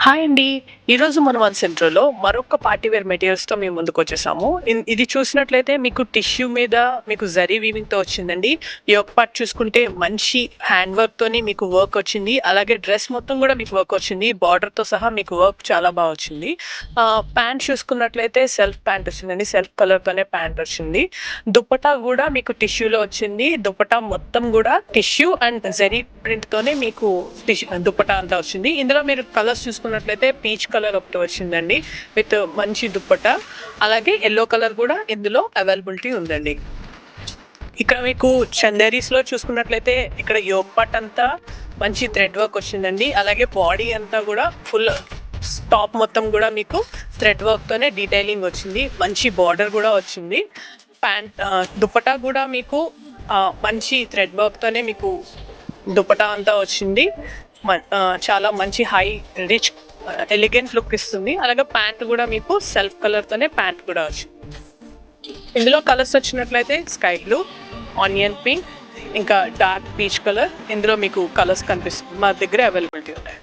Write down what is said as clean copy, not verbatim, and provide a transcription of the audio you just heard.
Hi అండి. ఈరోజు మనం వన్ సెంట్రోలో మరొక పార్టీ వేర్ మెటీరియల్స్‌తో మీ ముందుకొచ్చేసాము. ఇది చూసినట్లయితే మీకు టిష్యూ మీద మీకు జరీ వీవింగ్‌తో వచ్చిందండి. ఈ యొక్క పార్ట్ చూసుకుంటే మంచి హ్యాండ్ వర్క్‌తోని మీకు వర్క్ వచ్చింది. అలాగే డ్రెస్ మొత్తం గూడా మీకు వర్క్ వచ్చింది. బార్డర్‌తో సహా మీకు వర్క్ చాలా బా వచ్చింది. ప్యాంట్ చూసుకున్నట్లయితే సెల్ఫ్ ప్యాంట్ వచ్చిందండి. సెల్ఫ్ కలర్‌తోనే ప్యాంట్ వచ్చింది. దుపట్టా గూడా మీకు టిష్యూలో వచ్చింది. దుపట్టా మొత్తం గూడా టిష్యూ అండ్ జరీ ప్రింట్‌తోనే మీకు దుపట్టా అంతా వచ్చింది. ఇందులో మీరు కలర్స్ చూసుకున్నట్లయితే పీచ్ కలర్ ఒకటి వచ్చిందండి విత్ మంచి దుపట్టా. అలాగే యెల్లో కలర్ గూడా ఇందులో అవైలబిలిటీ ఉందండి. ఇక్కడ మీకు చందేరీస్‌లో చూసుకున్నట్లయితే ఇక్కడ యోక్ పార్ట్ అంతా మంచి థ్రెడ్ వర్క్ వచ్చిందండి. అలాగే బాడీ అంతా గూడా ఫుల్ టాప్ మొత్తం గూడా మీకు థ్రెడ్ వర్క్‌తోనే డీటెయిలింగ్ వచ్చింది. మంచి బార్డర్ గూడా వచ్చింది. దుపట్టా గూడా మీకు మంచి థ్రెడ్ వర్క్‌తోనే మీకు దుపట్టా అంతా వచ్చింది. చాలా మంచి రిచ్ ఎలిగెంట్ లుక్ ఇస్తుంది. అలాగే ప్యాంట్ గూడా మీకు సెల్ఫ్ కలర్‌తోనే ప్యాంట్ కూడా వచ్చింది. ఇందులో కలర్స్ వచ్చినట్లయితే స్కై బ్లూ, ఆనియన్ పింక్, ఇంకా డార్క్ పీచ్ కలర్. ఇందులో మీకు కలర్స్ కనిపిస్తుంది. మా దగ్గర అవైలబిలిటీ ఉన్నాయి.